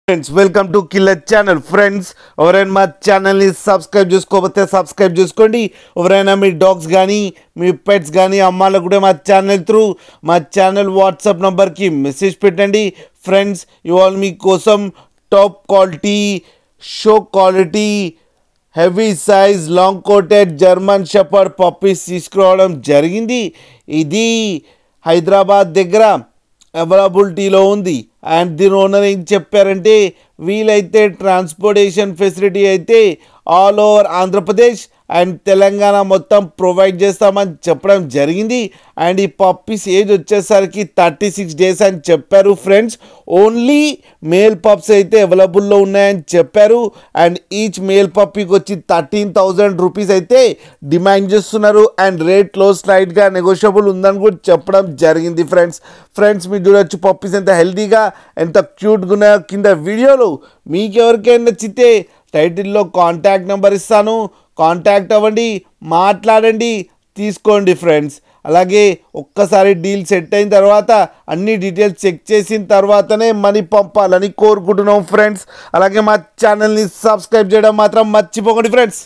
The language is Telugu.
Friends welcome to killer channel. Friends ఎవరైనా మా ఛానల్ని సబ్స్క్రైబ్ చేసుకోకపోతే సబ్స్క్రైబ్ చేసుకోండి. ఎవరైనా మీ డాగ్స్ కానీ మీ పెట్స్ కానీ అమ్మాలకు కూడా మా ఛానల్ వాట్సాప్ నంబర్కి మెసేజ్ పెట్టండి. ఫ్రెండ్స్ ఇవాళ మీకోసం top quality show quality heavy size long coated German shepherd puppies తీసుకురావడం జరిగింది. ఇది హైదరాబాద్ దగ్గర అవైలబిలిటీలో ఉంది. అండ్ దీని ఓనర్ ఏం చెప్పారంటే వీలైతే ట్రాన్స్పోర్టేషన్ ఫెసిలిటీ అయితే all over Andhra Pradesh and Telangana మొత్తం ప్రొవైడ్ చేస్తామని చెప్పడం జరిగింది. అండ్ ఈ పప్పీస్ ఏజ్ వచ్చేసరికి 36 days అని చెప్పారు. ఫ్రెండ్స్ ఓన్లీ మేల్ పప్స్ అయితే అవైలబుల్లో ఉన్నాయని చెప్పారు. అండ్ ఈచ్ మేల్ పప్పీకి వచ్చి 13,000 రూపీస్ అయితే డిమాండ్ చేస్తున్నారు. అండ్ రేట్లో స్లైడ్గా నెగోషియబుల్ ఉందని కూడా చెప్పడం జరిగింది. ఫ్రెండ్స్ మీరు చూడొచ్చు పప్పీస్ ఎంత హెల్తీగా ఎంత క్యూట్గా ఉన్నాయో. కింద వీడియోలో మీకు ఎవరికైనా నచ్చితే టైటిల్లో కాంటాక్ట్ నెంబర్ ఇస్తాను, కాంటాక్ట్ అవ్వండి, మాట్లాడండి, తీసుకోండి. ఫ్రెండ్స్ అలాగే ఒక్కసారి డీల్ సెట్ అయిన తర్వాత అన్ని డీటెయిల్స్ చెక్ చేసిన తర్వాతనే మనీ పంపాలని కోరుకుంటున్నాం. ఫ్రెండ్స్ అలాగే మా ఛానల్ని సబ్స్క్రైబ్ చేయడం మాత్రం మర్చిపోకండి. ఫ్రెండ్స్